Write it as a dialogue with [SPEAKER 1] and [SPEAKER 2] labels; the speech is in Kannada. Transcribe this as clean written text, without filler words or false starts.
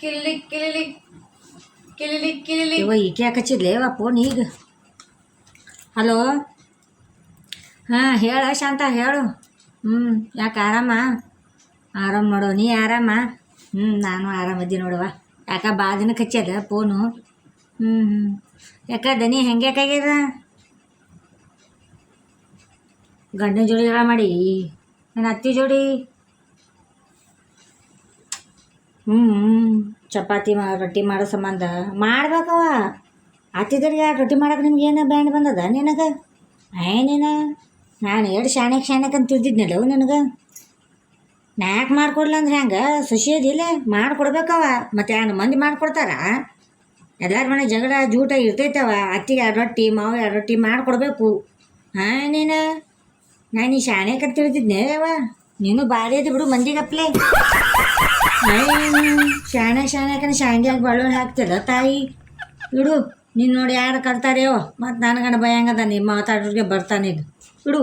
[SPEAKER 1] ಕಿಲಿ ಕಿಲಿ ಕಿಲಿ ಕಿಲಿ
[SPEAKER 2] ಇವ ಈಕೆ ಯಾಕೆ ಹಚ್ಚಿದ್ಲೇವ ಫೋನ್ ಈಗ? ಹಲೋ, ಹಾಂ ಹೇಳ ಶಾಂತ ಹೇಳು. ಯಾಕೆ ಆರಾಮ? ಆರಾಮ ನೋಡು, ನೀ ಆರಾಮ? ನಾನು ಆರಾಮದ್ದಿ ನೋಡುವ. ಯಾಕೆ ಭಾಳ ದಿನಕ್ಕೆ ಹಚ್ಚ್ಯದ ಫೋನು? ಯಾಕೆ ದನಿ ಹೆಂಗೆ ಯಾಕಾಗ್ಯದ? ಗಂಡನ ಜೋಡಿ ಜಗಳ ಮಾಡಿ ನನ್ನ ಅತ್ತಿ ಜೋಡಿ ಚಪಾತಿ ರೊಟ್ಟಿ ಮಾಡೋ ಸಂಬಂಧ ಮಾಡ್ಬೇಕವ. ಅತ್ತಿದ್ರಿಗೆ ರೊಟ್ಟಿ ಮಾಡಕ್ಕೆ ನಿಮ್ಗೆ ಏನು ಬ್ಯಾಂಡ್ ಬಂದದ ನಿನಗೆ? ನೀನು ನಾನು ಎರಡು ಶಾಣ್ಯಕ್ಕೆ ಅಂತ ತಿಳಿದಿದ್ನಲ್ಲ ನಿನಗೆ. ಯಾಕೆ ಮಾಡ್ಕೊಡ್ಲ ಅಂದ್ರೆ ಹೆಂಗೆ ಸುಶಿ ಅದಿಲ್ಲ ಮಾಡಿಕೊಡ್ಬೇಕವ. ಮತ್ತು ಎರಡು ಮಂದಿ ಮಾಡಿಕೊಡ್ತಾರ? ಎಲ್ಲರ ಮನೆ ಜಗಳ ಜೂಟ ಇರ್ತೈತವ. ಅತ್ತಿಗೆ ಎರಡು ರೊಟ್ಟಿ ಮಾವು ಎರಡು ರೊಟ್ಟಿ ಮಾಡಿಕೊಡ್ಬೇಕು. ನೀನು ನಾನು ಈ ಶಾಣ್ಯಕ್ಕೆ ಅಂತ ತಿಳಿದಿದ್ನೇ ಅವ. ನೀನು ಭಾರಿ ಅದಿ ಬಿಡು ಮಂದಿಗಪ್ಲೆ. ಶಾಣ್ಯಕನ ಶಾಂಡ್ಯಾಗ ಬಳ್ಳೊಳ್ಳಿ ಹಾಕ್ತಿಲ್ಲ ತಾಯಿ. ಇಡು ನೀನು ನೋಡಿ ಯಾರು ಕರ್ತಾರೇವೋ. ಮತ್ತು ನನಗಣ ಭಯಂಗದ ನಿಮ್ಮ ಮಾತಾಡೋರಿಗೆ ಬರ್ತಾನಿದ್ದು. ಇಡು.